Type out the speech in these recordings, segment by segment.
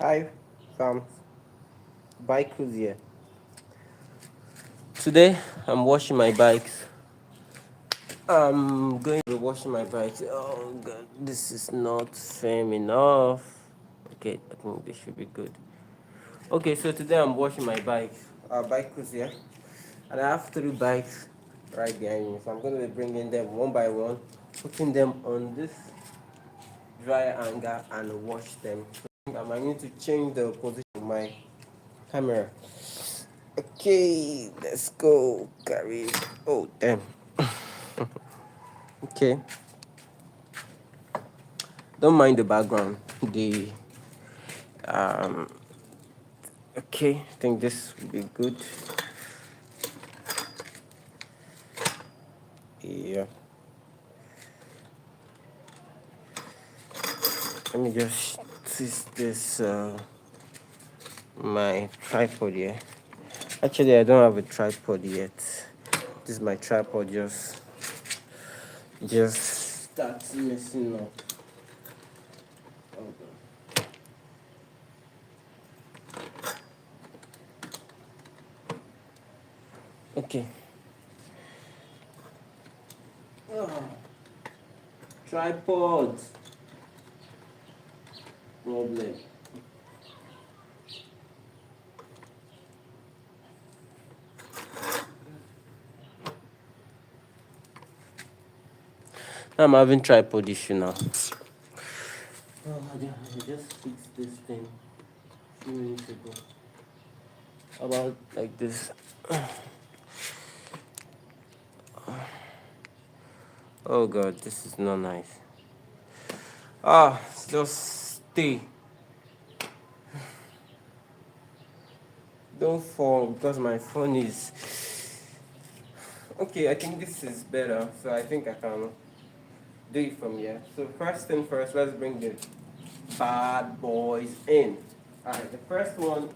Hi, Sam. Bike cruise here. Today, I'm washing my bikes. I'm going to be washing my bikes. Oh god, this is not firm enough. Okay, I think this should be good. Okay, so today I'm washing my bikes. Bike cruise here, and I have three bikes right behind me. So I'm going to be bringing them one by one, putting them on this dryer hanger and wash them. So I might need to change the position of my camera. Okay, let's go. Carry. Oh, damn. Okay. Don't mind the background. The um. Okay, I think this will be good. Yeah. Let me just twist this my tripod here. Actually, I don't have a tripod yet. This is my tripod just starts messing up. Okay. Oh, tripod problem. I'm having tripod issue now. Oh, I just fixed this thing a few minutes ago. About like this. Oh god, this is not nice. Just stay. Don't fall because my phone is. Okay, I think this is better, so I think I can do it from here. So first thing first, let's bring the bad boys in. Alright, the first one.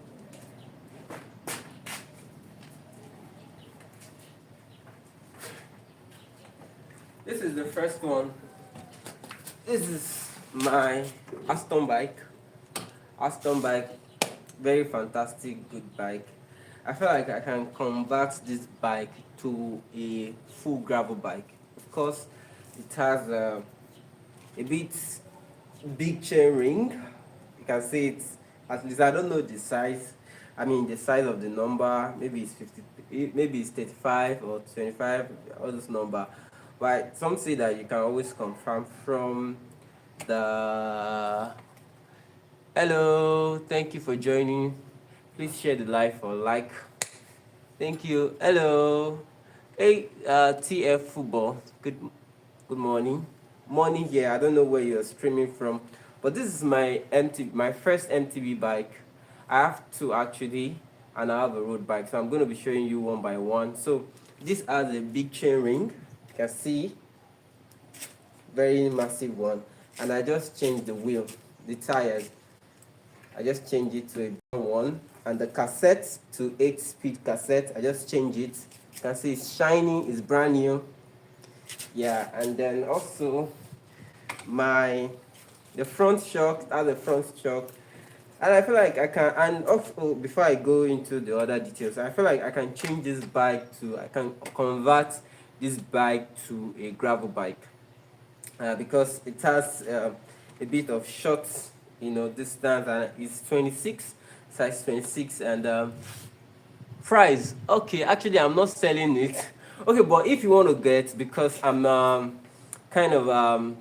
This is the first one. This is my Aston bike. Aston bike, very fantastic, good bike. I feel like I can convert this bike to a full gravel bike. Of course, it has a bit big chain ring. You can see it. At least I don't know the size. I mean the size of the number. Maybe it's 50. Maybe it's 35 or 25. All this number. But some say that you can always confirm from the. Hello, thank you for joining. Please share the live or like. Thank you. Hello. Hey, TF Football. Good morning. Morning here. I don't know where you're streaming from, but this is my first MTB bike. I have two actually, and I have a road bike. So I'm going to be showing you one by one. So this has a big chain ring. You can see, very massive one. And I just changed the wheel, the tires. I just changed it to a brown one, and the cassette to 8-speed cassette. I just changed it. You can see it's shiny, it's brand new. Yeah, and then also my the front shock has a front shock, and I feel like I can. And also, before I go into the other details, I feel like I can change this bike to. I can convert this bike to a gravel bike, because it has a bit of short, distance, and it's 26, size 26, and price. Okay, actually, I'm not selling it. Okay, but if you want to get, because I'm kind of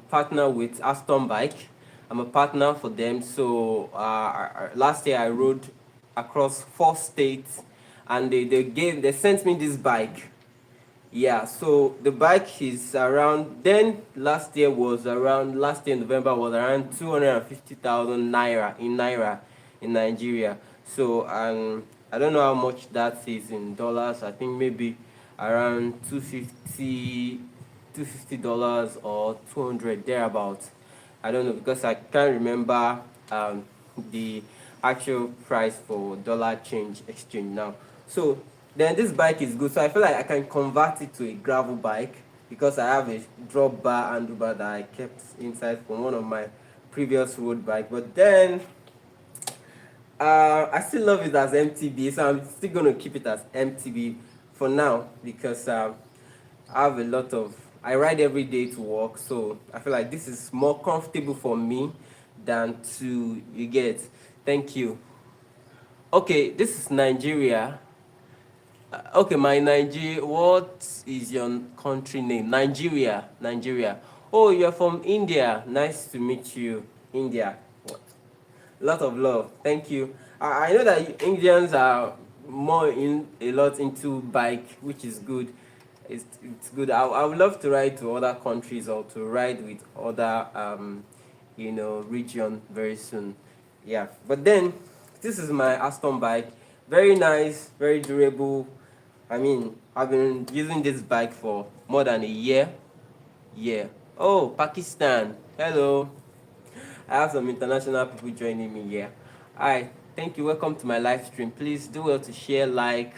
partner with Aston Bike, I'm a partner for them. So last year I rode across 4 states, and they sent me this bike. Yeah, so the bike is around then last year November was around 250,000 naira in Nigeria. So I don't know how much that is in dollars. I think maybe around 250 dollars or 200 thereabouts. I don't know because I can't remember the actual price for dollar change exchange now. So then this bike is good. So I feel like I can convert it to a gravel bike because I have a drop bar handlebar that I kept inside from one of my previous road bike. But then I still love it as MTB, so I'm still gonna keep it as MTB for now because I have a lot of. I ride every day to work, so I feel like this is more comfortable for me than to you get. Thank you. Okay, this is Nigeria. Okay, my Nigeria. What is your country name? Nigeria. Nigeria. Oh, you're from India. Nice to meet you, India. Lot of love. Thank you. I know that Indians are more in a lot into bike, which is good. It's good. I would love to ride to other countries or to ride with other region very soon. Yeah. But then this is my Aston bike. Very nice, very durable. I mean, I've been using this bike for more than a year. Yeah. Oh, Pakistan. Hello. I have some international people joining me here. Hi, thank you. Welcome to my live stream. Please do well to share, like,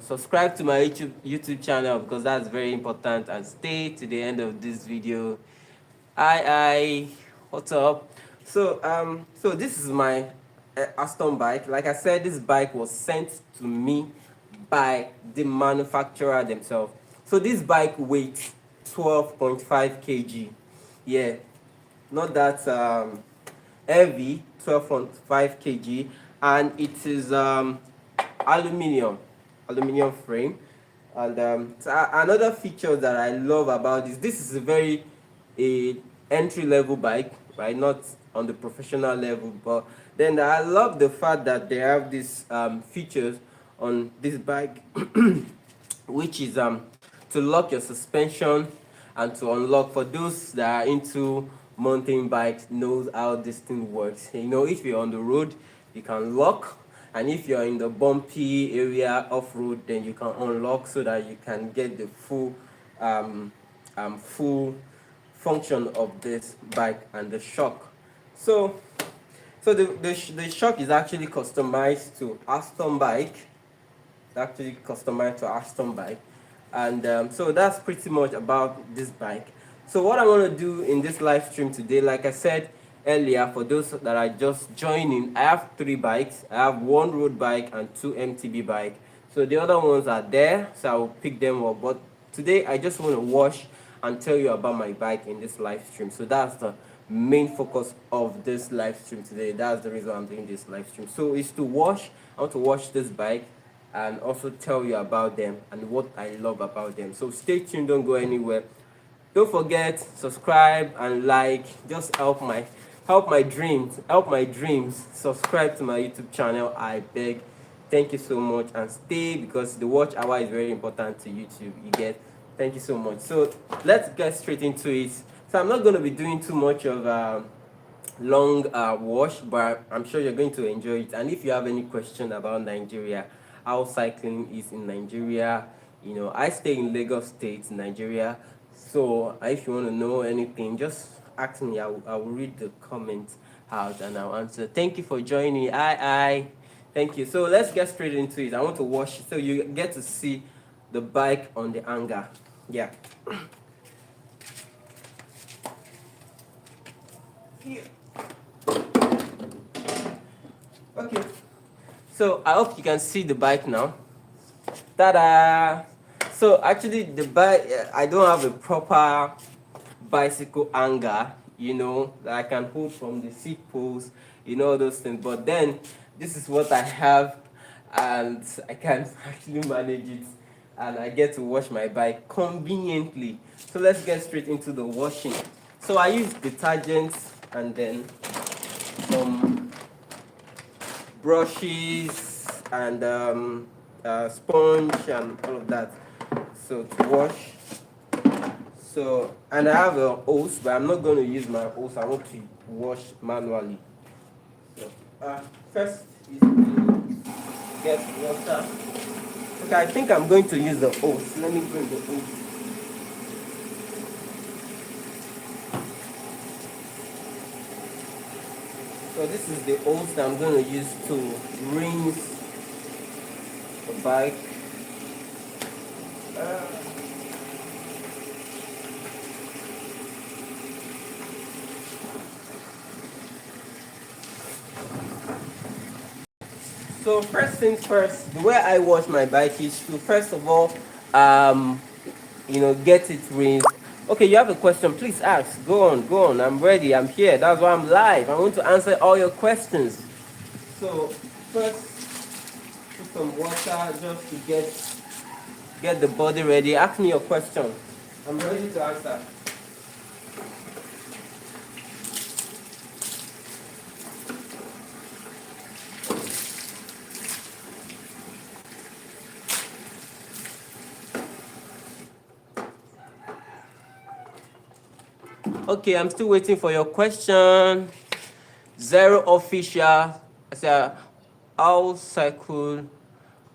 subscribe to my YouTube channel because that's very important, and stay to the end of this video. Hi, what's up? So this is my Aston bike. Like I said, this bike was sent to me by the manufacturer themselves. So this bike weighs 12.5 kg. Yeah, not that heavy, 12.5 kg, and it is aluminum aluminum frame. And another feature that I love about this is a very a entry level bike, right? Not on the professional level, but then I love the fact that they have these features on this bike which is to lock your suspension and to unlock. For those that are into mountain bikes knows how this thing works. You know, if you're on the road you can lock, and if you're in the bumpy area off road then you can unlock so that you can get the full function of this bike and the shock. So the shock is actually customized to Aston bike. It's actually customized to Aston bike, and so that's pretty much about this bike. So what I want to do in this live stream today, like I said earlier, for those that are just joining, I have three bikes. I have one road bike and two MTB bike. So the other ones are there, so I will pick them up. But today I just want to wash and tell you about my bike in this live stream. So that's the main focus of this live stream today. That's the reason I'm doing this live stream. So it's to wash. I want to wash this bike and also tell you about them and what I love about them. So stay tuned, don't go anywhere. Don't forget, subscribe and like. Just help my dreams. Subscribe to my YouTube channel, I beg. Thank you so much, and stay because the watch hour is very important to YouTube. You get. Thank you so much. So let's get straight into it. So I'm not going to be doing too much of long wash, but I'm sure you're going to enjoy it. And if you have any question about Nigeria, how cycling is in Nigeria, I stay in Lagos State, Nigeria. So if you want to know anything, just ask me. I will read the comments out and I'll answer. Thank you for joining. Hi. Thank you. So let's get straight into it. I want to wash it so you get to see the bike on the hanger. Yeah. Here. Okay. So I hope you can see the bike now. Ta-da! So actually the bike, I don't have a proper bicycle hanger, that I can hold from the seat post, all those things. But then this is what I have, and I can actually manage it, and I get to wash my bike conveniently. So let's get straight into the washing. So I use detergents and then some brushes and sponge and all of that. So to wash. So, and I have a hose, but I'm not going to use my hose. I want to wash manually. So, first is to get water. Okay, I think I'm going to use the hose. Let me bring the hose. So this is the hose that I'm going to use to rinse the bike. So first things first, the way I wash my bike is to first of all, um, get it rinsed. Okay, you have a question, please ask. Go on, go on. I'm ready. I'm here. That's why I'm live. I want to answer all your questions. So first, put some water just to get the body ready. Ask me your question. I'm ready to answer. Okay, I'm still waiting for your question. Zero official. I said, how cycle?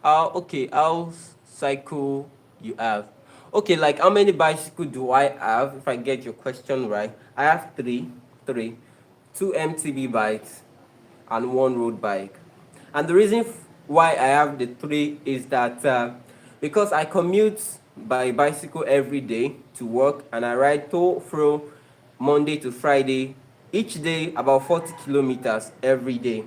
How cycle you have? Okay, like how many bicycle do I have? If I get your question right, I have three, two MTB bikes and one road bike. And the reason why I have the three is that because I commute by bicycle every day to work and I ride to fro Monday to Friday, each day about 40 kilometers every day.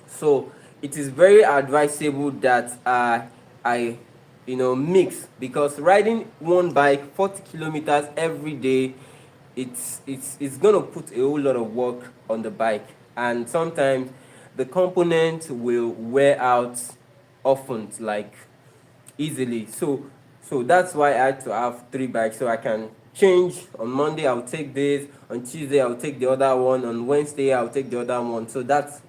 So it is very advisable that I mix, because riding one bike 40 kilometers every day, it's gonna put a whole lot of work on the bike, and sometimes the component will wear out often, like easily. So that's why I had to have three bikes, so I can change. On Monday I'll take this, on Tuesday I'll take the other one, on Wednesday I'll take the other one. So that's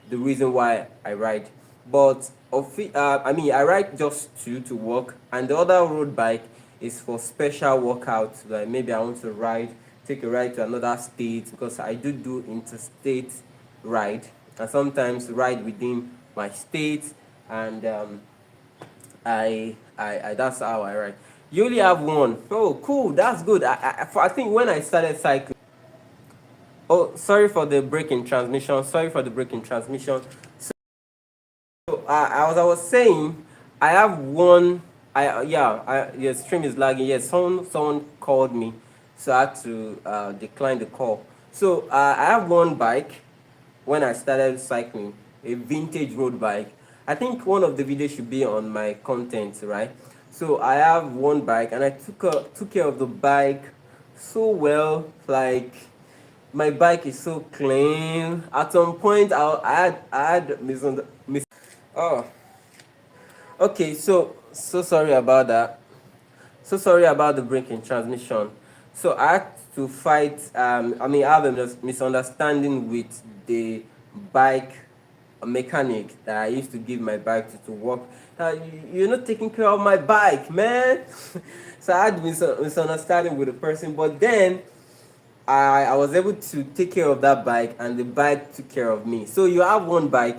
the reason why I ride. But I ride just two to work, and the other road bike is for special workouts. Like maybe I want to take a ride to another state, because I do interstate ride, and sometimes ride within my state, and I that's how I ride. You only have one. Oh, cool. That's good. I think when I started cycling. Oh, sorry for the break in transmission. Sorry for the break in transmission. So I was saying, I have one. Your stream is lagging. Yes, someone called me, so I had to decline the call. So I have one bike. When I started cycling, a vintage road bike. I think one of the videos should be on my content, right? So I have one bike, and I took care of the bike so well. Like, my bike is so clean. At some point, I had oh, okay. So sorry about that. So sorry about the break in transmission. So I had to fight. I have a misunderstanding with the bike mechanic that I used to give my bike to work. You're not taking care of my bike, man. So I had misunderstanding with the person, but then I was able to take care of that bike, and the bike took care of me. So you have one bike,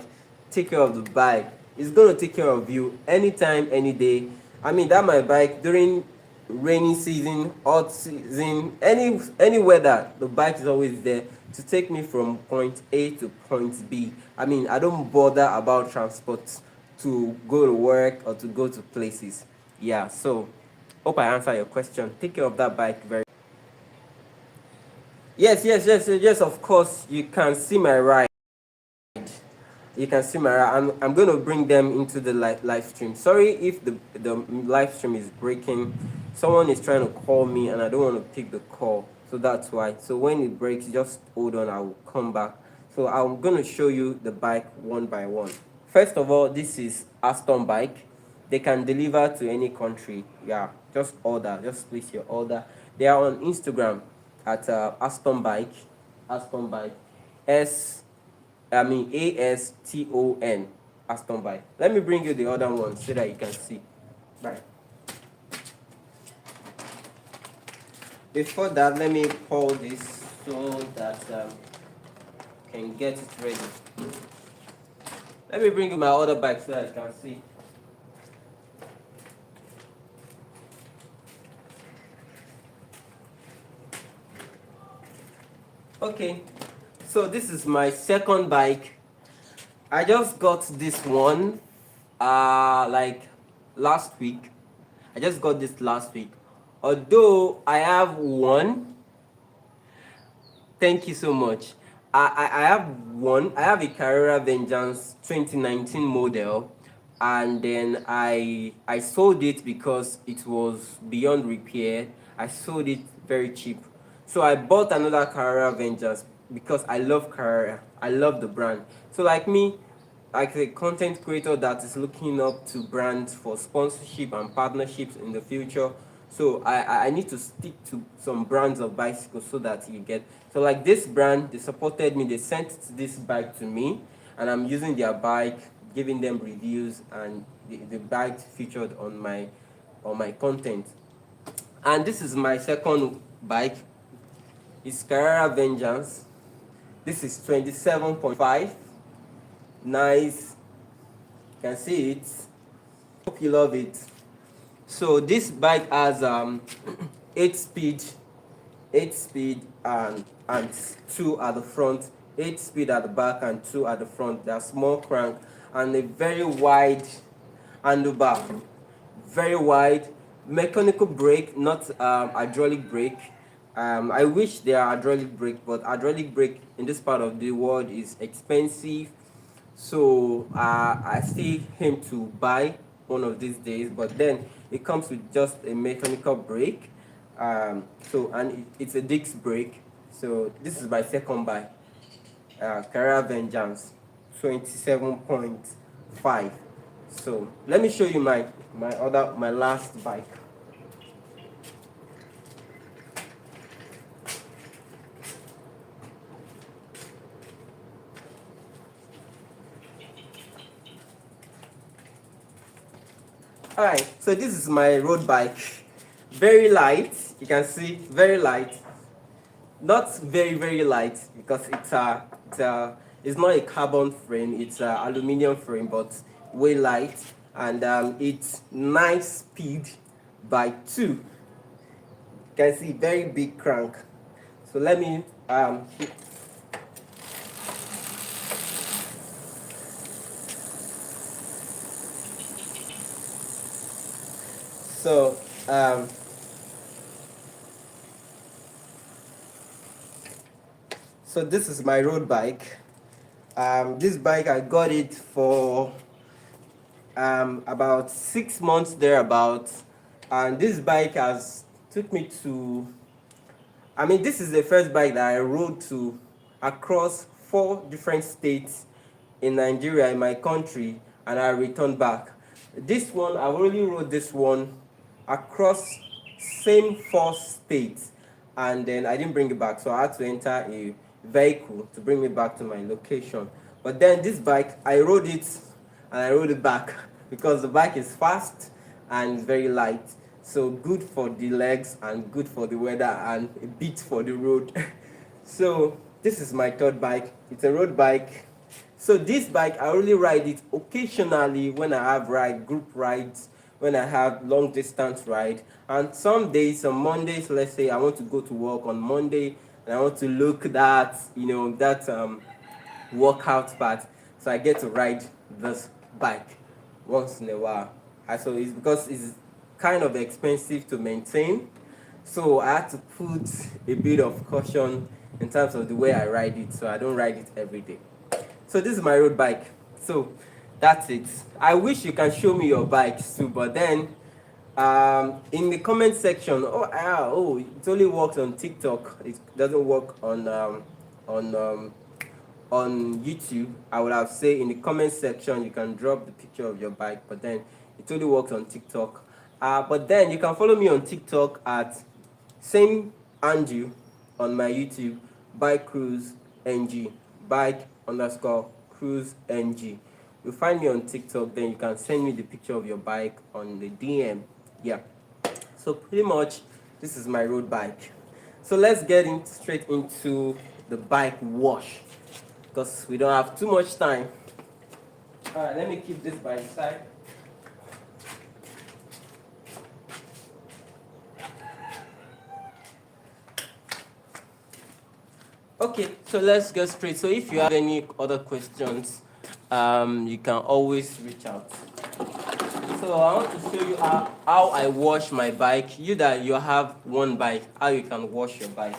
take care of the bike. It's gonna take care of you anytime, any day. That my bike during rainy season, hot season, any weather, the bike is always there to take me from point A to point B. I don't bother about transport to go to work or to go to places. Yeah, so hope I answer your question. Take care of that bike very. Yes, of course. You can see my ride. You can see my ride. I'm going to bring them into the live stream. Sorry if the live stream is breaking. Someone is trying to call me, and I don't want to pick the call. So that's why. So when it breaks, just hold on. I will come back. So I'm going to show you the bike one by one. First of all, this is Aston bike. They can deliver to any country. Yeah, just order. Just place your order. They are on Instagram at Aston bike. Aston bike. Aston. Aston bike. Let me bring you the other one so that you can see. Right. Before that, let me pull this so that can get it ready. Let me bring you my other bike so that you can see. Okay, so this is my second bike. I just got this one like last week. I just got this last week. Although I have one. Thank you so much. I have one. I have a Carrera Vengeance 2019 model, and then I sold it because it was beyond repair. I sold it very cheap, so I bought another Carrera Vengeance because I love Carrera. I love the brand. So like me, like a content creator that is looking up to brands for sponsorship and partnerships in the future. So I need to stick to some brands of bicycles so that you get. So like this brand, they supported me. They sent this bike to me, and I'm using their bike, giving them reviews, and the bike featured on my content. And this is my second bike. It's Carrera Vengeance. This is 27.5. Nice. You can see it. Hope you love it. So this bike has 8 speed, 8 speed and two at the front, 8 speed at the back and two at the front. They're small crank and a very wide handlebar, very wide mechanical brake, not hydraulic brake. I wish there are hydraulic brake, but hydraulic brake in this part of the world is expensive. So I still aim to buy one of these days, but then it comes with just a mechanical brake. So and it's a disc brake. So this is my second buy, Carrera Vengeance 27.5. So let me show you my last bike. Alright, so this is my road bike. Very light, you can see, very light. Not very light because it's not a carbon frame, it's a aluminum frame, but way light. And it's 9 speed by 2. You can see very big crank. So let me so um, so this is my road bike. This bike I got it for about 6 months thereabouts, and this bike has took me to. I mean, this is the first bike that I rode to across 4 different states in Nigeria, in my country, and I returned back. This one, I only rode this one across same 4 states, and then I didn't bring it back, so I had to enter a vehicle to bring me back to my location. But then this bike, I rode it and I rode it back because the bike is fast and it's very light. So good for the legs and good for the weather and a bit for the road. So this is my third bike. It's a road bike. So this bike, I only ride it occasionally when I have group rides, when I have long distance ride. And some days, some Mondays, let's say I want to go to work on Monday and I want to look that, that workout part. So I get to ride this bike once in a while. So it's because it's kind of expensive to maintain. So I had to put a bit of caution in terms of the way I ride it. So I don't ride it every day. So this is my road bike. So that's it. I wish you can show me your bikes too, but then in the comment section, it only works on TikTok. It doesn't work on on YouTube. I would have said in the comment section you can drop the picture of your bike, but then it only works on TikTok. But then you can follow me on TikTok at same Andrew, on my YouTube, bike cruise ng, bike_cruise ng. You find me on TikTok, then you can send me the picture of your bike on the DM. Yeah. So pretty much this is my road bike. So let's get straight into the bike wash because we don't have too much time. Alright, let me keep this by the side. Okay, so let's get straight. So if you have any other questions, you can always reach out. So I want to show you how I wash my bike. You that you have one bike, how you can wash your bike.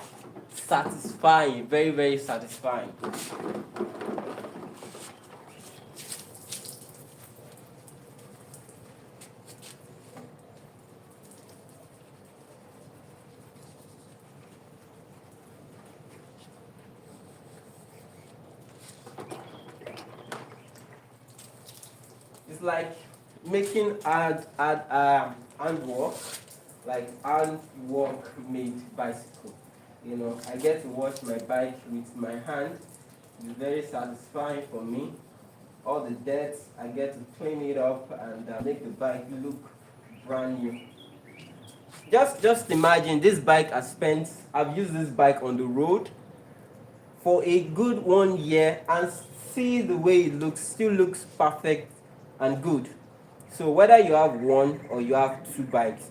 satisfying, very, very satisfying. It's like making handwork, like handwork made bicycle. I get to wash my bike with my hand. It's very satisfying for me. All the dirt, I get to clean it up and make the bike look brand new. Just imagine this bike I've used this bike on the road for a good 1 year and see the way it looks, still looks perfect and good. So whether you have one or you have two bikes,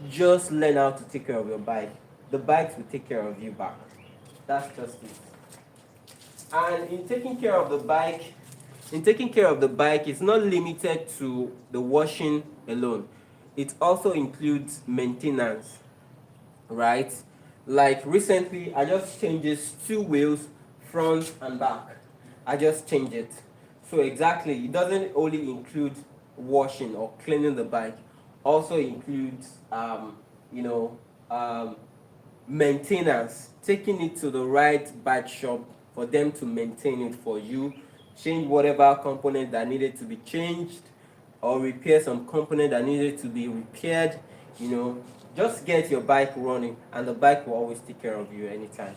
just learn how to take care of your bike. The bikes will take care of you back. That's just it. And in taking care of the bike, it's not limited to the washing alone. It also includes maintenance, right? Like recently, I just changed these two wheels, front and back. I just changed it. So exactly, it doesn't only include washing or cleaning the bike, also includes you know um, maintenance, taking it to the right bike shop for them to maintain it for you, change whatever component that needed to be changed, or repair some component that needed to be repaired. you know just get your bike running and the bike will always take care of you anytime.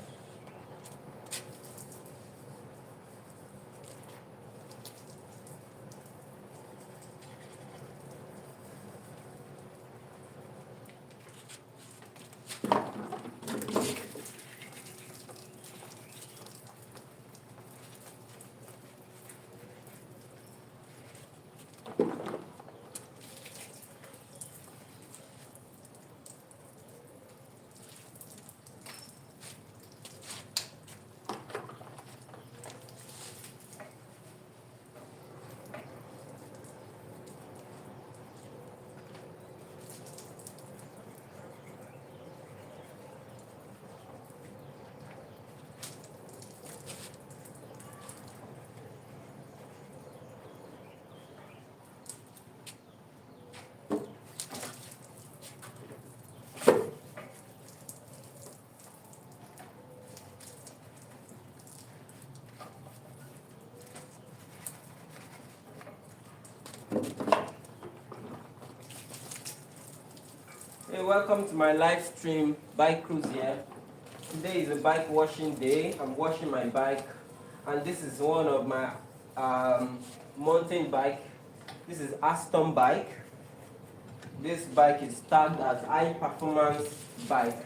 Hey, welcome to my live stream bike cruise here. Today is a bike washing day. I'm washing my bike, and this is one of my mountain bike. This is Aston bike. This bike is tagged as high performance bike,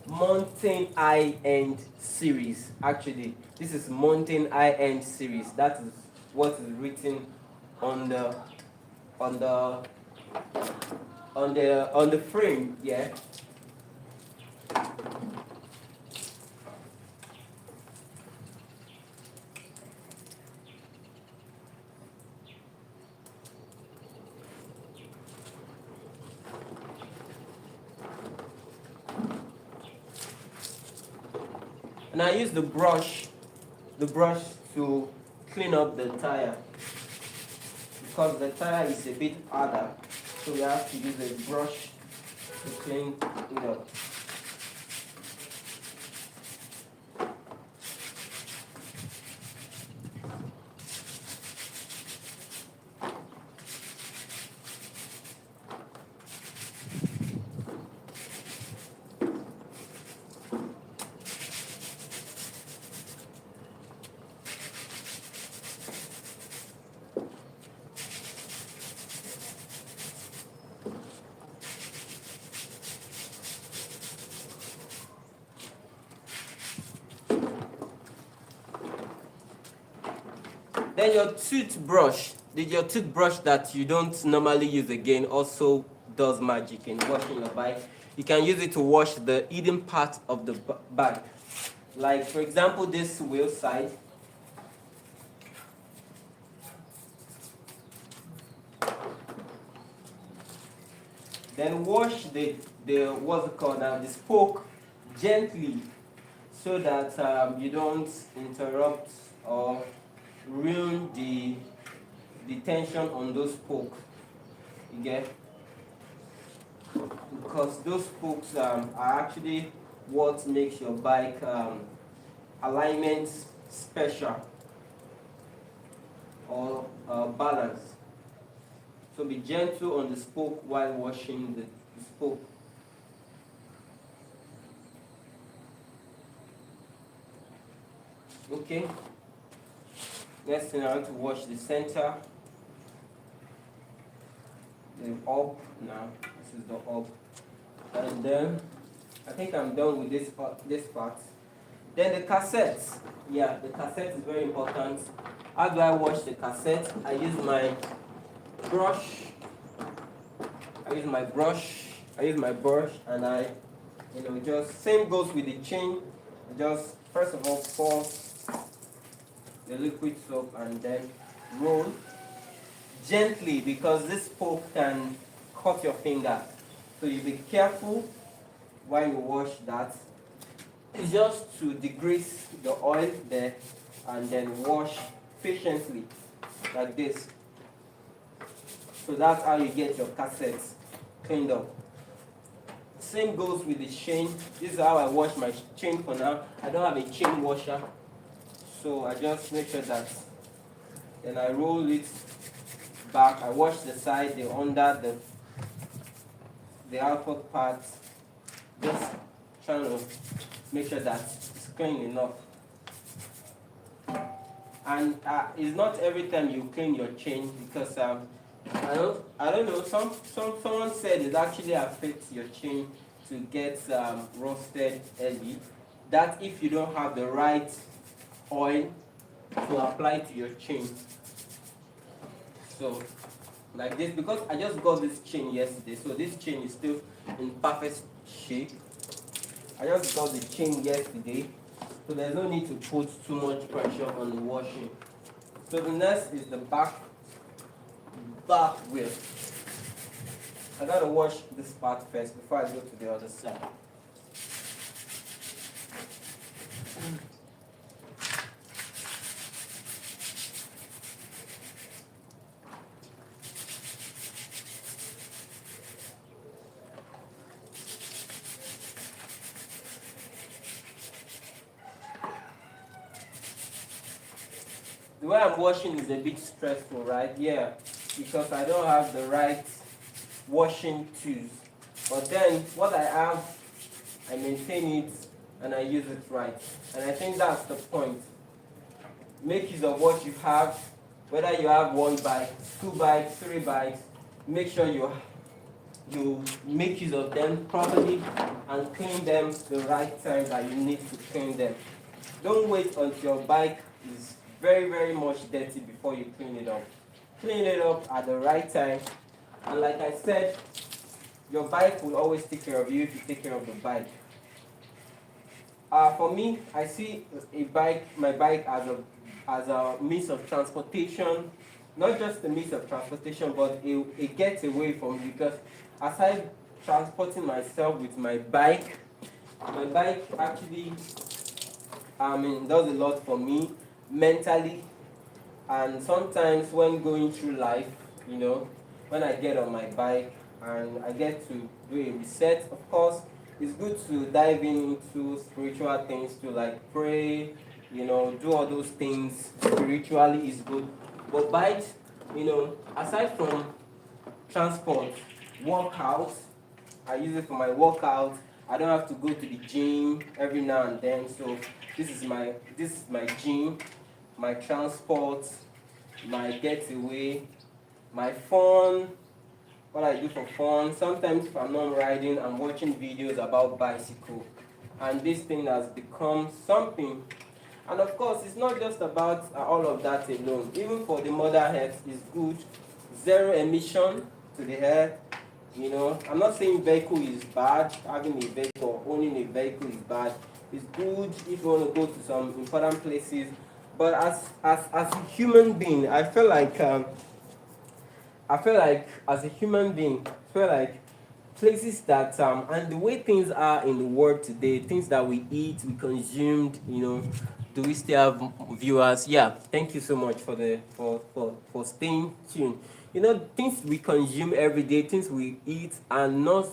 mountain high end series. Actually, this is mountain high end series. That is what is written on the on the on the frame. Yeah. And I use the brush to clean up the tire because the tire is a bit harder, so we have to use a brush to clean it up. Then your toothbrush that you don't normally use again also does magic in washing your bike. You can use it to wash the hidden part of the bike. Like for example, this wheel side. Then wash the what's it called now, the spoke gently so that you don't interrupt or ruin the tension on those spokes. You get, because those spokes are actually what makes your bike alignment special or balance. So be gentle on the spoke while washing the spoke. Okay. Next thing, I want to wash the center, the up now. This is the up, and then I think I'm done with this part. Then the cassette. Yeah, the cassette is very important. How do I wash the cassette? I use my brush. I use my brush, and I, just same goes with the chain. Just first of all pour the liquid soap and then roll gently, because this spoke can cut your finger. So you be careful while you wash that. It's just to degrease the oil there, and then wash patiently like this. So that's how you get your cassettes cleaned up. Same goes with the chain. This is how I wash my chain for now. I don't have a chain washer, so I just make sure that then I roll it back. I wash the side, the under, the outward parts. Just trying to make sure that it's clean enough. And it's not every time you clean your chain, because I don't know. Someone said it actually affects your chain to get rusted early. That if you don't have the right oil to apply to your chain. So like this, because I just got this chain yesterday, so this chain is still in perfect shape. I just got the chain yesterday, so there's no need to put too much pressure on the washing. So the next is the back wheel. I gotta wash this part first before I go to the other side. The way I'm washing is a bit stressful, right? Yeah, because I don't have the right washing tools. But then what I have, I maintain it and I use it right. And I think that's the point. Make use of what you have, whether you have one bike, two bikes, three bikes. Make sure you make use of them properly and clean them the right time that you need to clean them. Don't wait until your bike is very, very much dirty before you clean it up. Clean it up at the right time. And like I said, your bike will always take care of you if you take care of the bike. For me, I see my bike as a means of transportation, not just a means of transportation, but it gets away from me, because aside transporting myself with my bike actually does a lot for me mentally, and sometimes when going through life, when I get on my bike and I get to do a reset. Of course, it's good to dive into spiritual things, to like pray, do all those things spiritually is good. But bikes, aside from transport, workout, I use it for my workout. I don't have to go to the gym every now and then, so this is my gym, my transport, my getaway, my fun, what I do for fun. Sometimes if I'm not riding, I'm watching videos about bicycle, and this thing has become something. And of course, it's not just about all of that alone. Even for the mother health, it's good. Zero emission to the air. I'm not saying vehicle is bad. Having a vehicle, owning a vehicle is bad. It's good if you want to go to some important places. But as a human being, I feel like as a human being, places that and the way things are in the world today, things that we eat, we consumed, do we still have viewers? Yeah, thank you so much for the for staying tuned. Things we consume every day, things we eat are not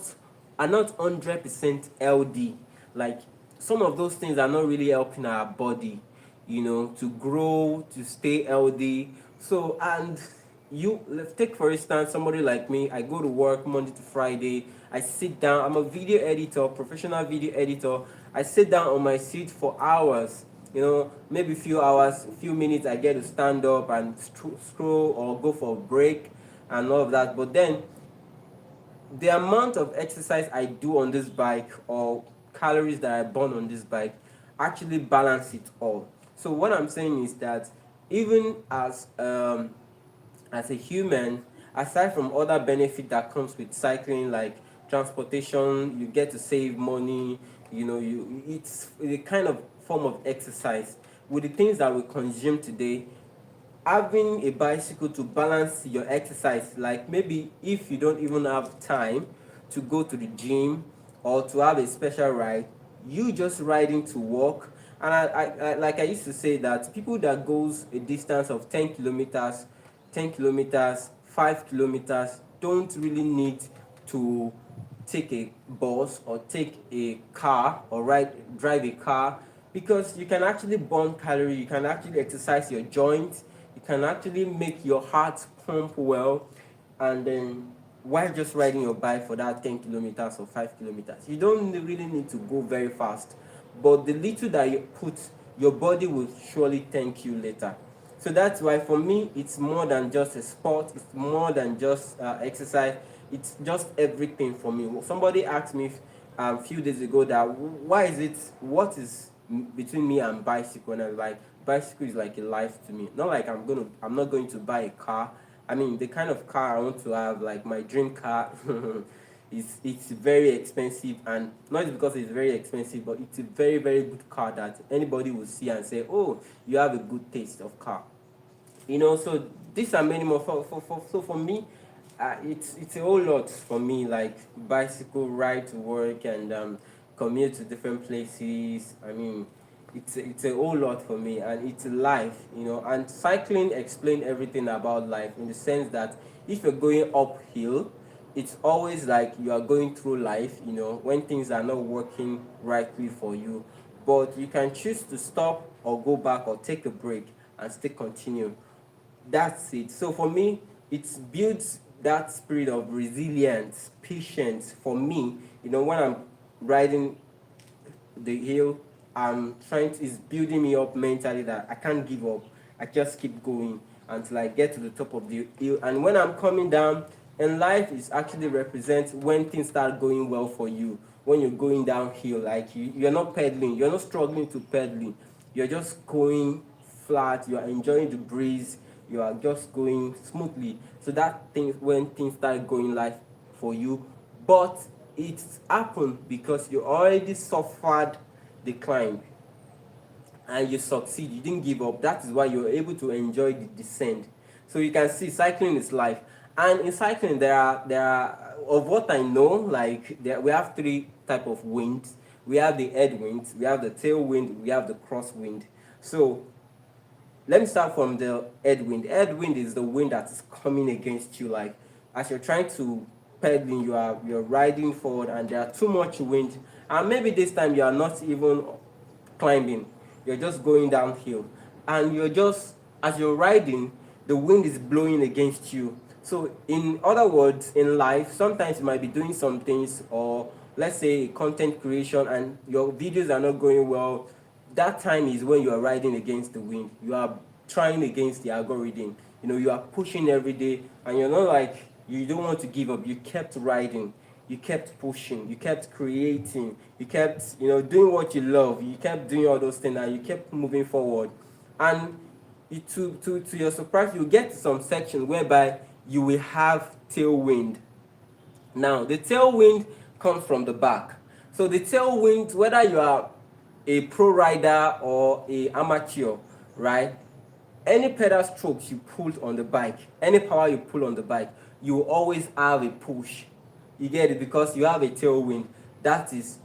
100% LD. Like, some of those things are not really helping our body, to grow, to stay healthy. So, and let's take for instance somebody like me. I go to work Monday to Friday. I sit down. I'm a video editor, professional video editor. I sit down on my seat for hours. Maybe a few hours, a few minutes. I get to stand up and scroll or go for a break and all of that. But then the amount of exercise I do on this bike, or calories that I burn on this bike, actually balance it all. So what I'm saying is that even as a human, aside from other benefit that comes with cycling, like transportation, you get to save money. It's a kind of form of exercise. With the things that we consume today, having a bicycle to balance your exercise, like maybe if you don't even have time to go to the gym or to have a special ride, you just riding to work. And like I used to say, that people that goes a distance of 10 kilometers, 5 kilometers, don't really need to take a bus or take a car or drive a car, because you can actually burn calorie, you can actually exercise your joints, you can actually make your heart pump well, and then while just riding your bike for that 10 kilometers or 5 kilometers, you don't really need to go very fast, but the little that you put, your body will surely thank you later. So that's why for me, it's more than just a sport, it's more than just exercise, it's just everything for me. Somebody asked me a few days ago that what is between me and bicycle, and I was like, bicycle is like a life to me. Not like I'm not going to buy a car. I mean, the kind of car I want to have, like my dream car, it's very expensive, and not because it's very expensive, but it's a very, very good car that anybody will see and say, oh, you have a good taste of car. So these are many more for me. It's a whole lot for me, like bicycle ride to work and commute to different places. I mean, it's a whole lot for me, and it's life. And cycling explain everything about life, in the sense that if you're going uphill, it's always like you are going through life, when things are not working rightly for you, but you can choose to stop or go back or take a break and still continue. That's it. So for me, it builds that spirit of resilience, patience for me. When I'm riding the hill, I'm trying to, is building me up mentally, that I can't give up. I just keep going until I get to the top of the hill. And when I'm coming down, and life is actually represents when things start going well for you. When you're going downhill, like you're not pedaling, you're not struggling to pedaling, you're just going flat, you are enjoying the breeze, you are just going smoothly. So that thing, when things start going life for you, but it's happened because you already suffered the climb and you succeed, you didn't give up. That is why you're able to enjoy the descent. So you can see cycling is life. And in cycling, there are of what I know, like we have three type of winds. We have the headwind, we have the tailwind, we have the crosswind. So let me start from the headwind. Headwind is the wind that is coming against you. Like, as you're trying to pedaling, you're riding forward, and there are too much wind, and maybe this time you are not even climbing, you're just going downhill, and you're just, as you're riding, the wind is blowing against you. So in other words, in life, sometimes you might be doing some things, or let's say content creation, and your videos are not going well. That time is when you are riding against the wind, you are trying against the algorithm, you are pushing every day, and you're not like, you don't want to give up, you kept riding, you kept pushing, you kept creating, you kept doing what you love, you kept doing all those things, and you kept moving forward. And to your surprise, you get to some section whereby you will have tailwind. Now, the tailwind comes from the back. So the tailwind, whether you are a pro rider or a amateur, right? Any pedal strokes you pull on the bike, any power you pull on the bike, you will always have a push. You get it? Because you have a tailwind. That is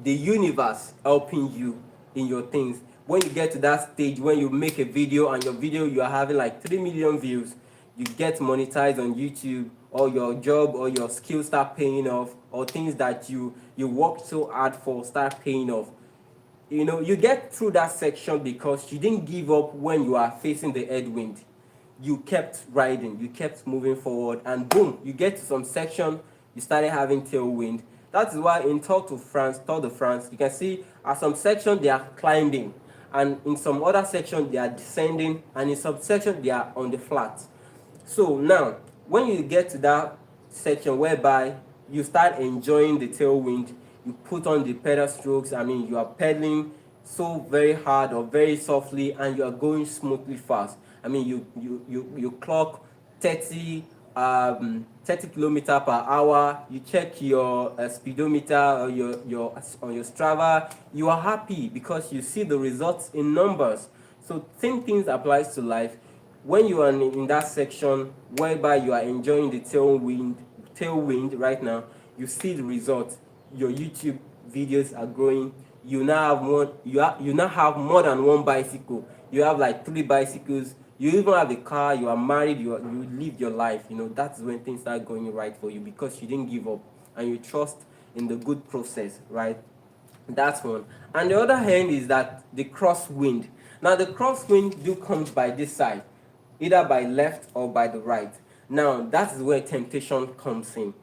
the universe helping you in your things. When you get to that stage, when you make a video and your video you are having like 3 million views, you get monetized on YouTube, or your job or your skills start paying off, or things that you worked so hard for start paying off. You get through that section because you didn't give up when you are facing the headwind. You kept riding, you kept moving forward, and boom, you get to some section, you started having tailwind. That is why in Tour de France, you can see at some section they are climbing, and in some other section they are descending, and in some section they are on the flat. So now, when you get to that section whereby you start enjoying the tailwind, you put on the pedal strokes. I mean, you are pedaling so very hard or very softly, and you are going smoothly fast. I mean, you clock 30 kilometer per hour. You check your speedometer or your on your Strava. You are happy because you see the results in numbers. So same things applies to life. When you are in that section whereby you are enjoying the tailwind right now, you see the results. Your YouTube videos are growing. You now have more than one bicycle. You have like 3 bicycles. You even have a car. You are married. You live your life. That's when things start going right for you because you didn't give up and you trust in the good process, right? That's one. And the other hand is that the crosswind. Now the crosswind do comes by this side, either by left or by the right. Now that is where temptation comes in.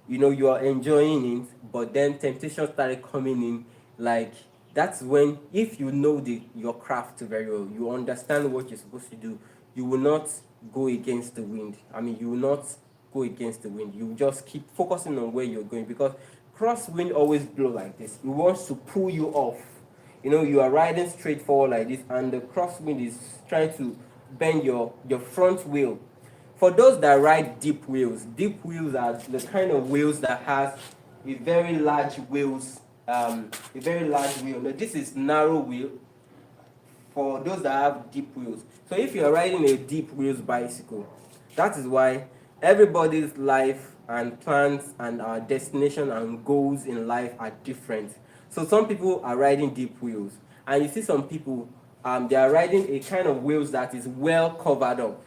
You are enjoying it, but then temptation started coming in. Like, that's when, if you know your craft very well, you understand what you're supposed to do, you will not go against the wind. I mean, you will not go against the wind. You just keep focusing on where you're going, because crosswind always blow like this. It wants to pull you off. You are riding straight forward like this, and the crosswind is trying to bend your front wheel. For those that ride deep wheels are the kind of wheels that has a very large wheels, a very large wheel. Now, this is narrow wheel for those that have deep wheels. So if you are riding a deep wheels bicycle, that is why everybody's life and plans and our destination and goals in life are different. So some people are riding deep wheels, and you see some people, they are riding a kind of wheels that is well covered up.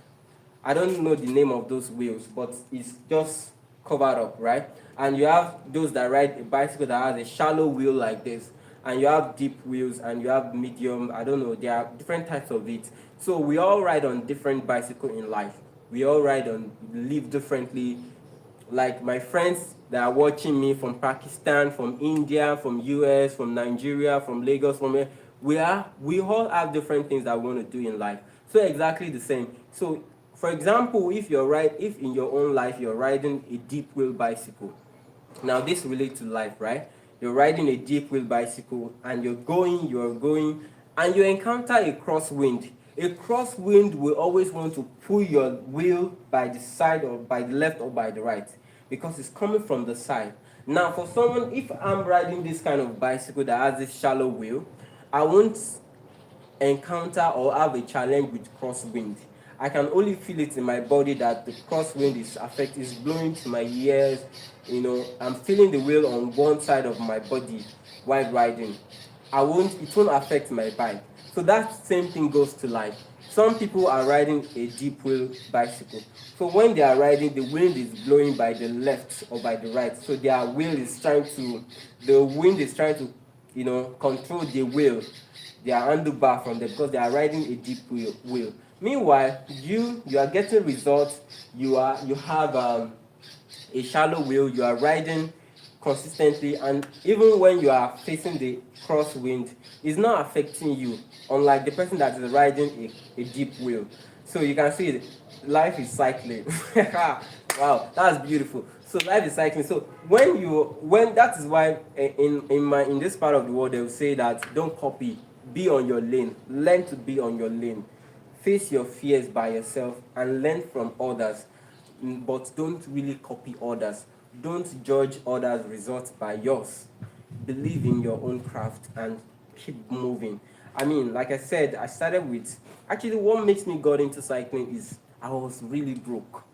I don't know the name of those wheels, but it's just covered up, right? And you have those that ride a bicycle that has a shallow wheel like this, and you have deep wheels, and you have medium. I don't know. There are different types of it. So we all ride on different bicycle in life. We all live differently. Like my friends that are watching me from Pakistan, from India, from US, from Nigeria, from Lagos, we all have different things that we want to do in life. So exactly the same. So for example, if in your own life you're riding a deep wheel bicycle, now this relates to life, right? You're riding a deep wheel bicycle and you're going, and you encounter a crosswind. A crosswind will always want to pull your wheel by the side, or by the left or by the right, because it's coming from the side. Now for someone, if I'm riding this kind of bicycle that has this shallow wheel, I won't encounter or have a challenge with crosswind. I can only feel it in my body that the crosswind is blowing to my ears. I'm feeling the wheel on one side of my body while riding. It won't affect my bike. So that same thing goes to life. Some people are riding a deep wheel bicycle. So when they are riding, the wind is blowing by the left or by the right. So the wind is trying to, control the wheel, their handlebar from them, because they are riding a deep wheel. Meanwhile, you are getting results. You have a shallow wheel. You are riding consistently, and even when you are facing the crosswind, it's not affecting you, unlike the person that is riding a deep wheel. So you can see life is cycling. Wow, that's beautiful. So life is cycling. So when that is why in this part of the world they will say that don't copy, be on your lane, learn to be on your lane, face your fears by yourself and learn from others. But don't really copy others. Don't judge others' results by yours. Believe in your own craft and keep moving. I mean, like I said, I started with, actually what makes me got into cycling is I was really broke.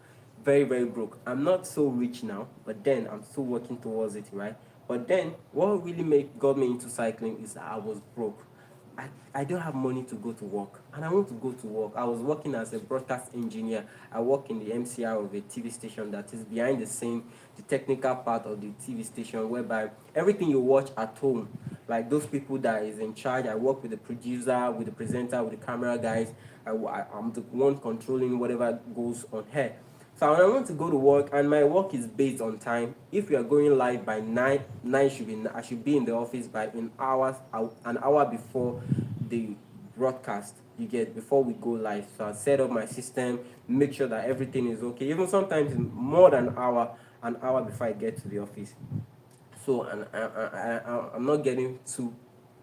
very, very broke. I'm not so rich now, but then I'm still working towards it, right? But then what really got me into cycling is that I was broke. I don't have money to go to work, and I want to go to work. I was working as a broadcast engineer. I work in the MCR of a TV station that is behind the scene, the technical part of the TV station, whereby everything you watch at home, like those people that is in charge, I work with the producer, with the presenter, with the camera guys. I'm the one controlling whatever goes on here. So when I want to go to work, and my work is based on time. If we are going live by 9 should be I should be in the office by an hour before the broadcast. You get, before we go live. So I set up my system, make sure that everything is okay. Even sometimes more than an hour before I get to the office. So and I'm not getting too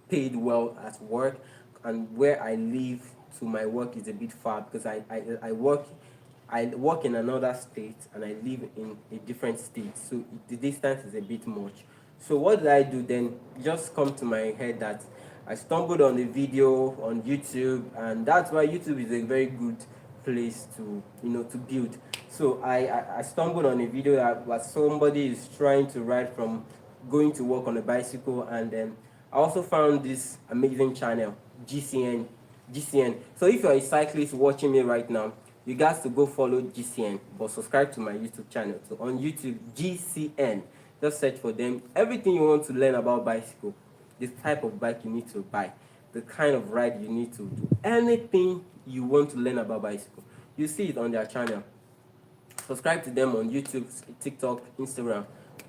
paid well at work, and where I live to my work is a bit far because I work in another state and I live in a different state, so the distance is a bit much. So what did I do then? Just come to my head that I stumbled on a video on YouTube, and that's why YouTube is a very good place to to build. So I stumbled on a video that was somebody is trying to ride from going to work on a bicycle, and then I also found this amazing channel, GCN. GCN. So if you're a cyclist watching me right now, you guys to go follow GCN, but subscribe to my YouTube channel. So on YouTube, GCN, just search for them. Everything you want to learn about bicycle, the type of bike you need to buy, the kind of ride you need to do, anything you want to learn about bicycle, you see it on their channel. Subscribe to them on YouTube, TikTok, Instagram.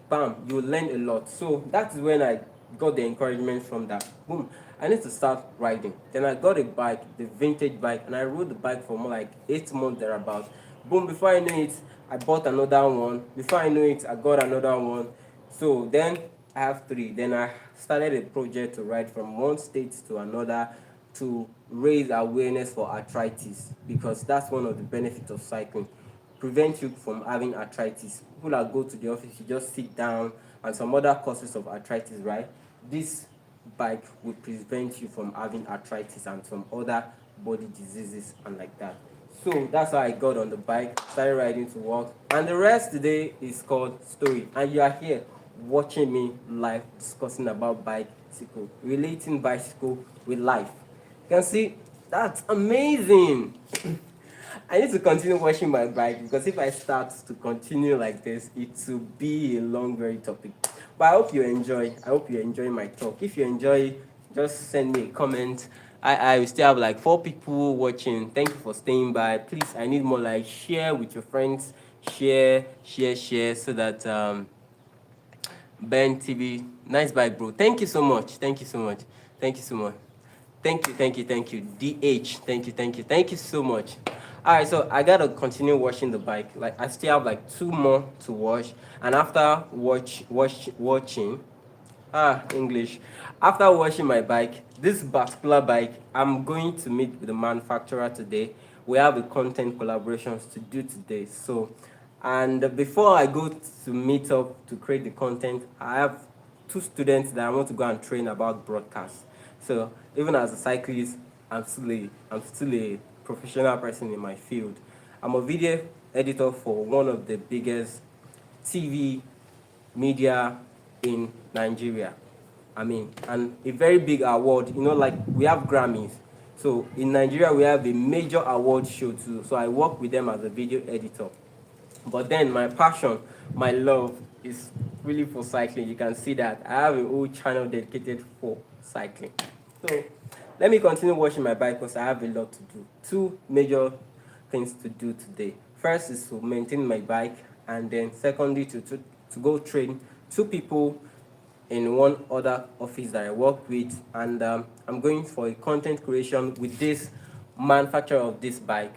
Bam, you'll learn a lot. So that's when I got the encouragement from that. Boom, I need to start riding. Then I got a bike, the vintage bike, and I rode the bike for more like 8 months thereabout. Boom, before I knew it, I bought another one. Before I knew it, I got another one. So then I have three. Then I started a project to ride from one state to another to raise awareness for arthritis, because that's one of the benefits of cycling. Prevent you from having arthritis. People that go to the office, you just sit down, and some other causes of arthritis, right? This bike will prevent you from having arthritis and some other body diseases and like that. So that's how I got on the bike, started riding to work, and the rest today is called story. And you are here watching me live discussing about bicycle, relating bicycle with life. You can see that's amazing. I need to continue washing my bike, because if I start to continue like this, it will be a long, very topic. But I hope you enjoy. I hope you enjoy my talk. If you enjoy, just send me a comment. I still have like 4 people watching. Thank you for staying by. Please, I need more like share with your friends. Share, so that Ben TV, nice bike, bro. Thank you so much. Thank you so much. Thank you so much. Thank you. DH, thank you so much. All right, so I gotta continue washing the bike. Like I still have like 2 more to wash, and after watching, English. After washing my bike, this particular bike, I'm going to meet with the manufacturer today. We have a content collaborations to do today. So, and before I go to meet up to create the content, I have 2 students that I want to go and train about broadcast. So even as a cyclist, I'm still a professional person in my field. I'm a video editor for one of the biggest TV media in Nigeria. I mean, and a very big award, like we have Grammys. So in Nigeria, we have a major award show too. So I work with them as a video editor. But then my passion, my love is really for cycling. You can see that I have a whole channel dedicated for cycling. So let me continue washing my bike because I have a lot to do. 2 major things to do today. First is to maintain my bike, and then secondly to go train 2 people in one other office that I work with, and I'm going for a content creation with this manufacturer of this bike,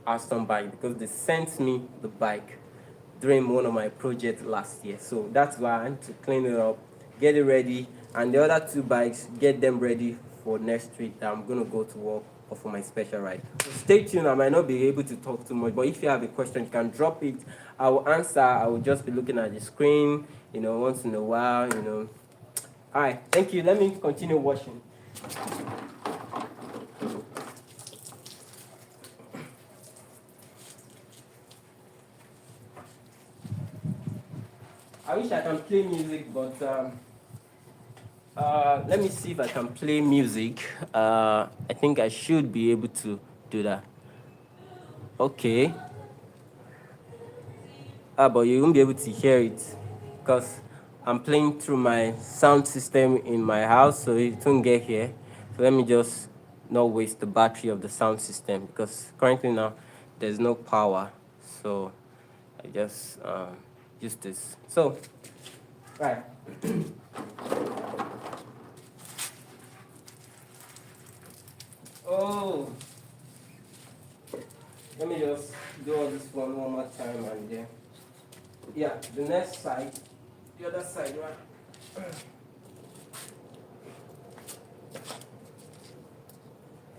Aston bike, because they sent me the bike during one of my projects last year. So that's why I need to clean it up, get it ready, and the other 2 bikes, get them ready for next week that I'm gonna go to work or for my special ride. So stay tuned. I might not be able to talk too much, but if you have a question, you can drop it. I will answer. I will just be looking at the screen, once in a while. All right, thank you. Let me continue washing. I wish I can play music, but let me see if I can play music. I think I should be able to do that. Okay. But you won't be able to hear it because I'm playing through my sound system in my house, so it won't get here. So let me just not waste the battery of the sound system because currently now there's no power. So I just use this. So, right. Oh, let me just do all this one more time and then. Yeah, the next side, the other side, right?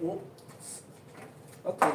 Oops. Okay.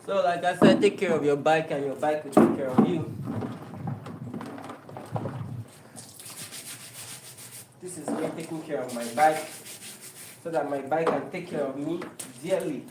So, like I said, take care of your bike and your bike will take care of you. This is me taking care of my bike so that my bike can take care of me dearly.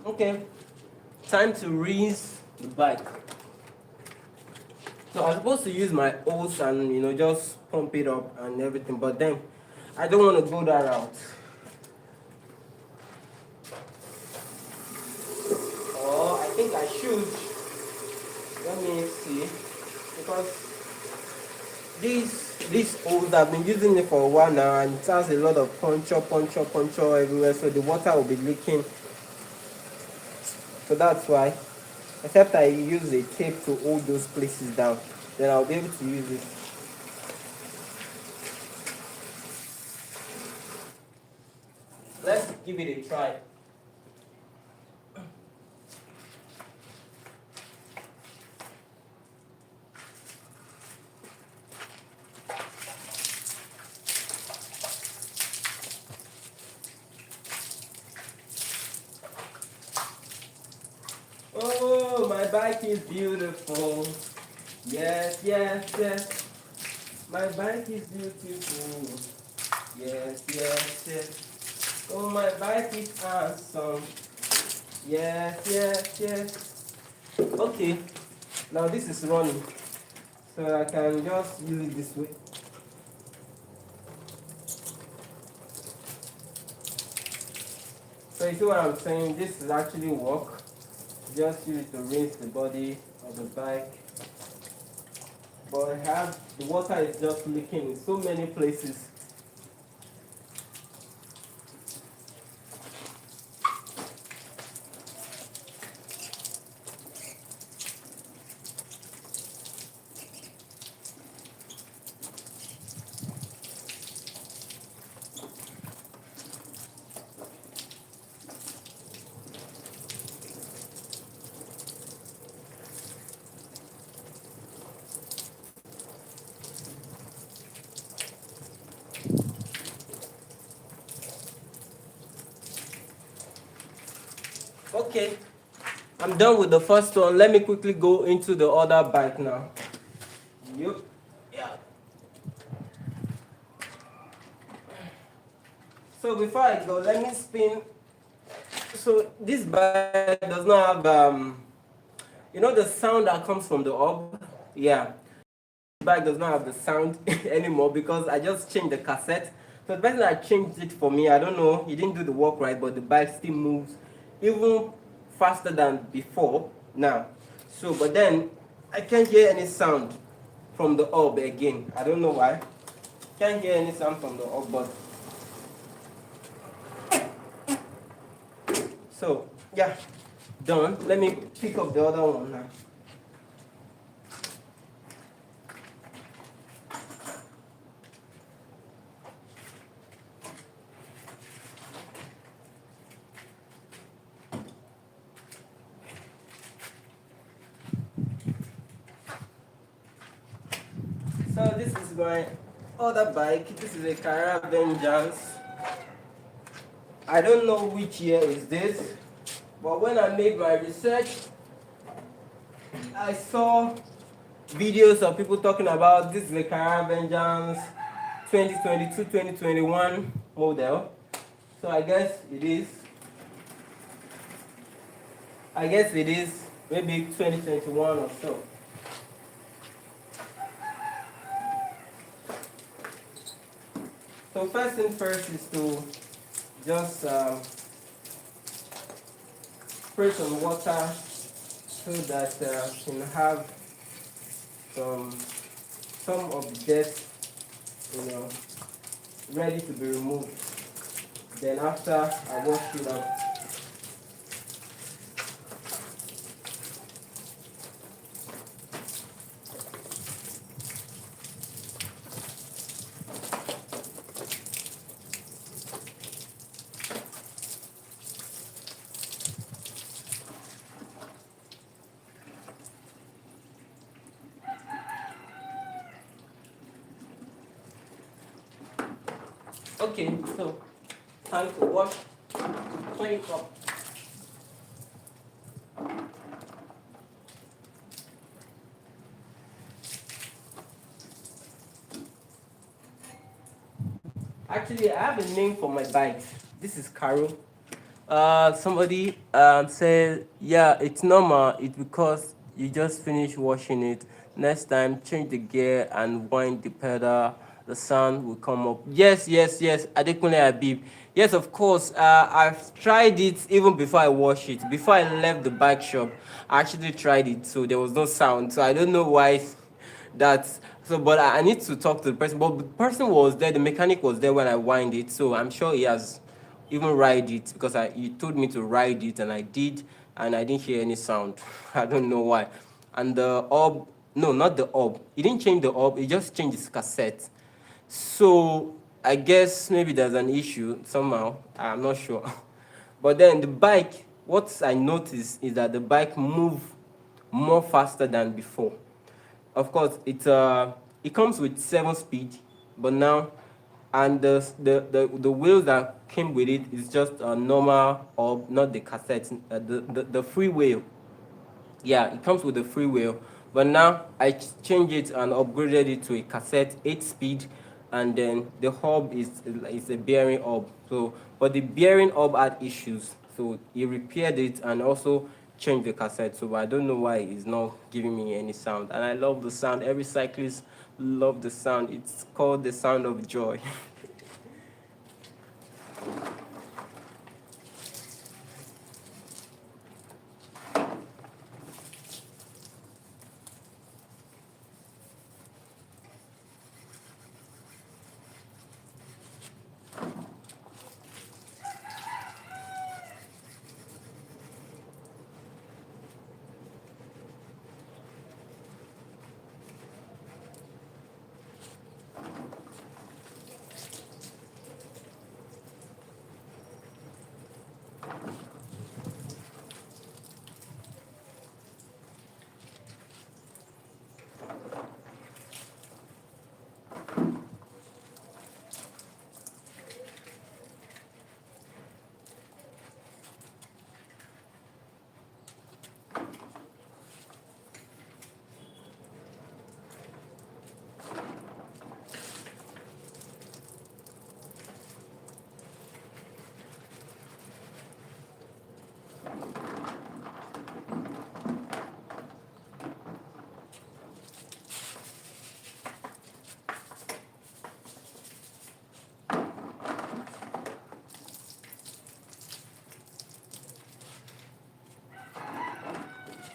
Okay, time to rinse the bike. So I'm supposed to use my hose and just pump it up and everything, but then I don't want to go that route. Or I think I should. Let me see, because this hose I've been using it for a while now, and it has a lot of puncture everywhere, so the water will be leaking So that's why, except I use a tape to hold those places down, then I'll be able to use it. Let's give it a try. Oh, my bike is beautiful. Yes, yes, yes. My bike is beautiful. Yes, yes, yes. Oh, my bike is awesome. Yes, yes, yes. Okay, now this is running. So I can just use it this way. So you see what I'm saying? This is actually work. Just use it to rinse the body of the bike. But I have the water is just leaking in so many places. Okay, I'm done with the first one. Let me quickly go into the other bike now. Yep. Yeah. So before I go, let me spin. So this bike does not have the sound that comes from the hub. Yeah. This bike does not have the sound anymore because I just changed the cassette. So the person that changed it for me, I don't know, he didn't do the work right, but the bike still moves even faster than before now. So, but then I can't hear any sound from the hub again. I don't know why. Can't hear any sound from the hub, but so yeah, done. Let me pick up the other one now. So this is my other bike. This is a Carrera Vengeance. I don't know which year is this, but when I made my research, I saw videos of people talking about this is the Carrera Vengeance 2022-2021 model. So I guess it is. I guess it is maybe 2021 or so. So first thing first is to just spray some water so that you can have some some of the dirt, you know, ready to be removed. Then after I wash it up. Okay, so time to wash, clean it up. Actually, I have a name for my bike. This is Carol. Somebody said, yeah, it's normal. It's because you just finished washing it. Next time, change the gear and wind the pedal. The sound will come up. Yes, yes, yes. Adekunle Habib. Yes, of course. I've tried it even before I washed it. Before I left the bike shop, I actually tried it. So there was no sound. So I don't know why that's so. But I need to talk to the person. But the person was there. The mechanic was there when I wind it. So I'm sure he has even ride it because you told me to ride it and I did. and I didn't hear any sound. I don't know why. And the hub, no, not the hub. He didn't change the hub. He just changed his cassette. So I guess maybe there's an issue somehow. I'm not sure. But then the bike, what I noticed is that the bike move more faster than before. Of course, it comes with 7 speed, but now, and the wheels that came with it is just a normal, or not the cassette, the free wheel. Yeah, it comes with a free wheel, but now I changed it and upgraded it to a cassette 8 speed, and then the hub is a bearing hub. So, but the bearing hub had issues, so he repaired it and also changed the cassette. So I don't know why it's not giving me any sound, and I love the sound. Every cyclist love the sound. It's called the sound of joy.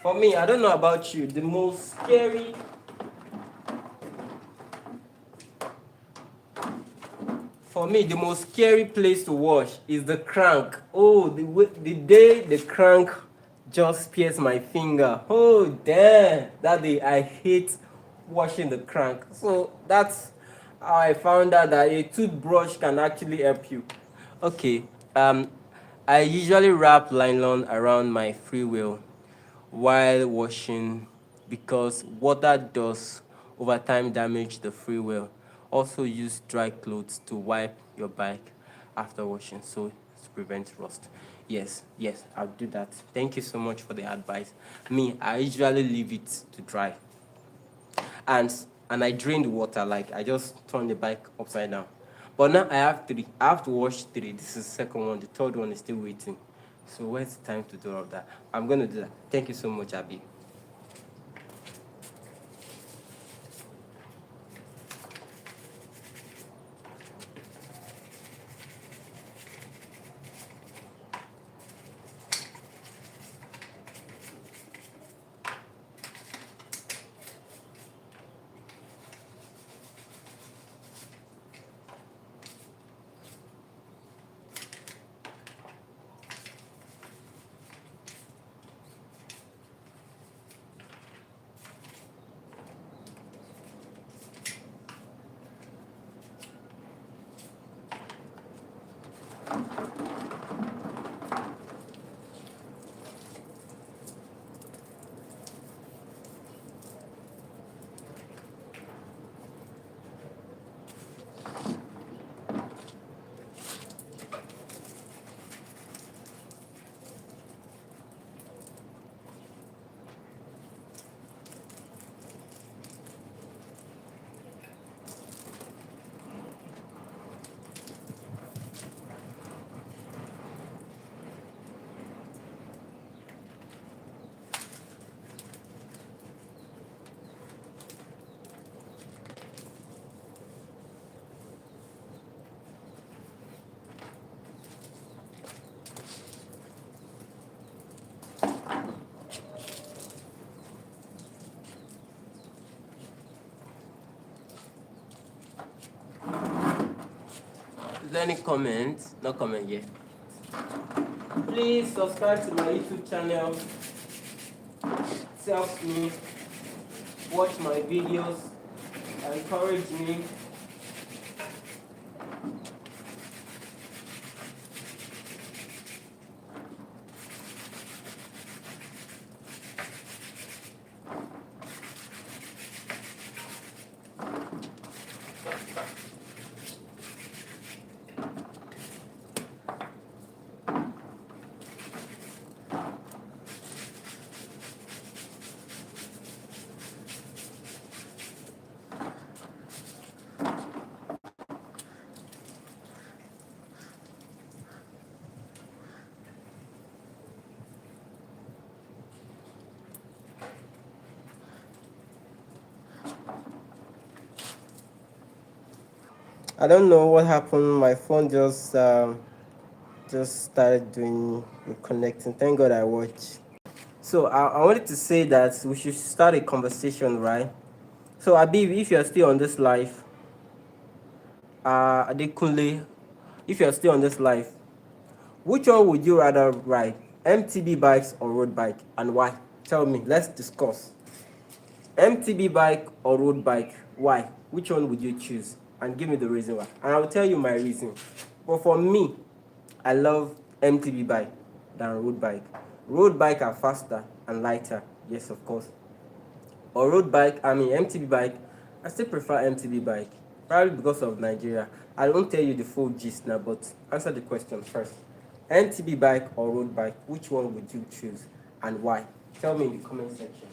For me, I don't know about you, the most scary. For me, the most scary place to wash is the crank. Oh, the day the crank just pierced my finger. Oh, damn. That day I hate washing the crank. So that's how I found out that a toothbrush can actually help you. Okay, I usually wrap nylon around my freewheel while washing because water does over time damage the freewheel. Also use dry clothes to wipe your bike after washing so to prevent rust. Yes, yes, I'll do that. Thank you so much for the advice. Me, I usually leave it to dry, and I drain the water, like I just turn the bike upside down. But now I have three. I have to wash three. This is the second one. The third one is still waiting. So where's the time to do all of that? I'm gonna do that. Thank you so much, Abby. Is there any comment? No comment yet. Please subscribe to my YouTube channel. It helps me watch my videos, encourage me. I don't know what happened. My phone just started doing connecting. Thank God I watched. So I wanted to say that we should start a conversation, right? So Abib, if you're still on this live, Adekunle, if you're still on this live, which one would you rather ride? MTB bikes or road bike, and why? Tell me. Let's discuss. MTB bike or road bike? Why? Which one would you choose? And give me the reason why. And I will tell you my reason. But for me, I love MTB bike than road bike. Road bike are faster and lighter. Yes, of course. Or road bike, I mean MTB bike, I still prefer MTB bike. Probably because of Nigeria. I won't tell you the full gist now, but answer the question first. MTB bike or road bike, which one would you choose and why? Tell me in the comment section.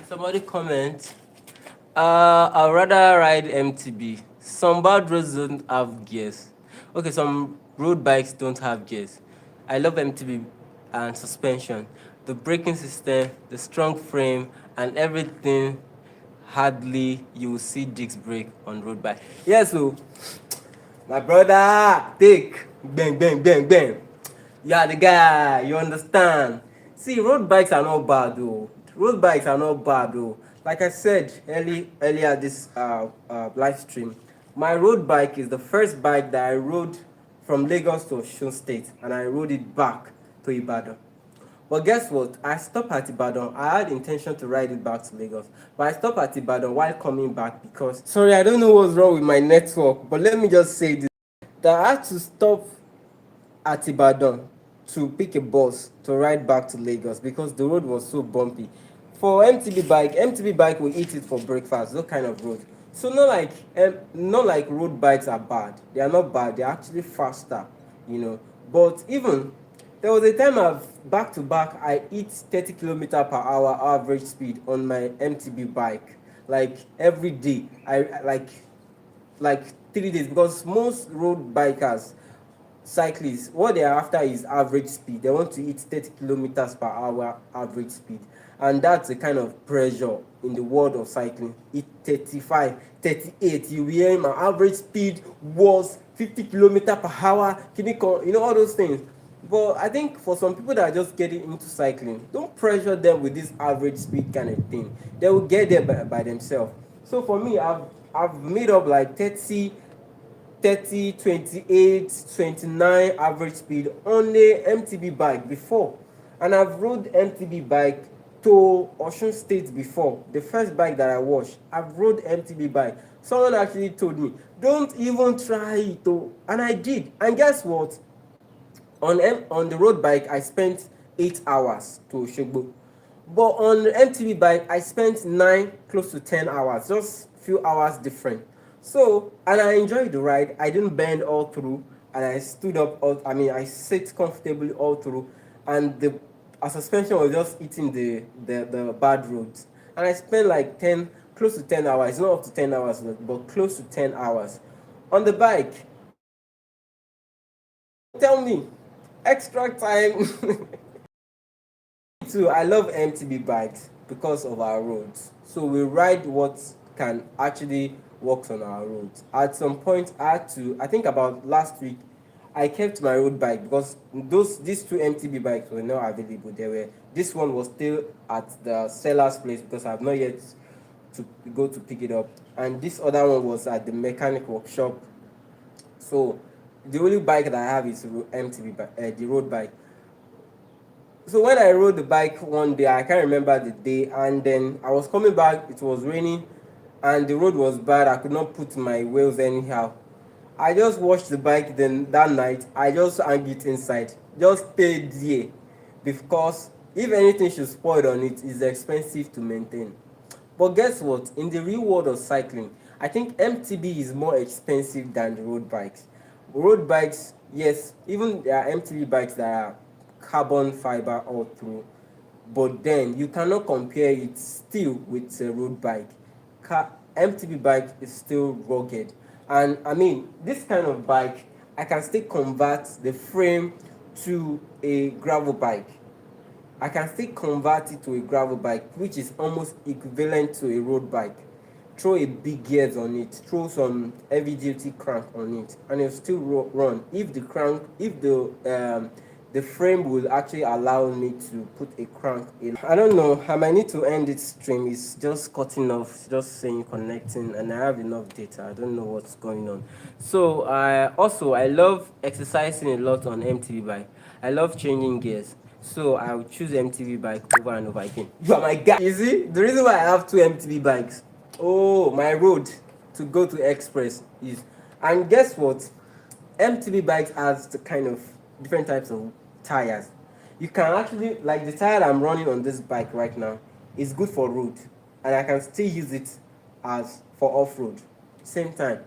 Somebody comment. I'd rather ride MTB. Some bad roads don't have gears. Okay, some road bikes don't have gears. I love MTB and suspension. The braking system, the strong frame, and everything. Hardly you will see disc brake on road bike. Yes, so my brother, take bang bang bang bang. You are the guy, you understand. See, road bikes are not bad though. Road bikes are not bad though. Like I said earlier this live stream, my road bike is the first bike that I rode from Lagos to Osun State, and I rode it back to Ibadan. But guess what? I stopped at Ibadan. I had intention to ride it back to Lagos. But I stopped at Ibadan while coming back because, sorry, I don't know what's wrong with my network, but let me just say this. That I had to stop at Ibadan to pick a bus to ride back to Lagos because the road was so bumpy. For MTB bike will eat it for breakfast, those kind of road. So not like road bikes are bad. They are not bad. They're actually faster, you know. But even there was a time I've back to back I hit 30 km per hour average speed on my MTB bike. Like every day. I like 3 days because most road bikers, cyclists, what they are after is average speed. They want to hit 30 kilometers per hour average speed, and that's the kind of pressure in the world of cycling. Hit 35, 38, you hear my average speed was 50 kilometers per hour, you know, all those things. But I think for some people that are just getting into cycling, don't pressure them with this average speed kind of thing. They will get there by themselves. So for me, I've made up like 30, 28, 29 average speed on a MTB bike before. And I've rode MTB bike to Osun State before. The first bike that I washed, I've rode MTB bike. Someone actually told me, don't even try it. Oh. And I did. And guess what? On the road bike, I spent 8 hours to Oshogbo. But on the MTB bike, I spent 9 close to 10 hours, just few hours different. So, and I enjoyed the ride. I didn't bend all through, and I stood up. I sit comfortably all through, and the suspension was just hitting the bad roads. And I spent like 10 close to 10 hours, not up to 10 hours, but close to 10 hours on the bike. Tell me, extra time. Too, I love MTB bikes because of our roads. So we ride what can actually work on our roads. At some point, I think about last week, I kept my road bike because these two MTB bikes were not available. This one was still at the seller's place because I have not yet to go to pick it up, and this other one was at the mechanic workshop. So the only bike that I have is MTB, the road bike. So when I rode the bike one day, I can't remember the day, and then I was coming back, it was raining, and the road was bad. I could not put my wheels anyhow. I just washed the bike, then that night I just hang it inside, just stayed there, because if anything should spoil on it, it's expensive to maintain. But guess what? In the real world of cycling, I think MTB is more expensive than the road bikes. Road bikes, yes, even there are MTB bikes that are carbon fiber all through, but then you cannot compare it still with a road bike. MTB bike is still rugged, and I mean this kind of bike, I can still convert the frame to a gravel bike. I can still convert it to a gravel bike, which is almost equivalent to a road bike. Throw a big gears on it, throw some heavy duty crank on it, and it'll still run. If the frame will actually allow me to put a crank in. I don't know. I might need to end this stream. It's just cutting off, just saying connecting, and I have enough data. I don't know what's going on. So I love exercising a lot on MTB bike. I love changing gears. So I would choose MTB bike over and over again. You are my guy. You see, the reason why I have two MTB bikes. Oh, my road to go to Express is, and guess what? MTB bikes has the kind of different types of tires. You can actually, like the tire I'm running on this bike right now, is good for road, and I can still use it as for off road. Same time.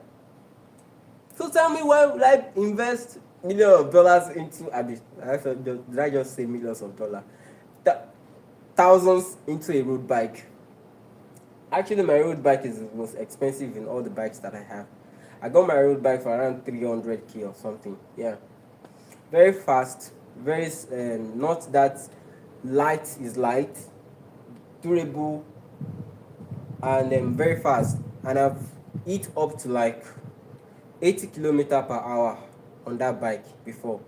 So tell me, why would I invest millions of dollars into did I just say millions of dollars? Thousands into a road bike. Actually, my road bike is the most expensive in all the bikes that I have. I got my road bike for around 300K or something. Yeah, very fast, very not that light is light, durable, and very fast. And I've hit up to like 80 kilometer per hour on that bike before.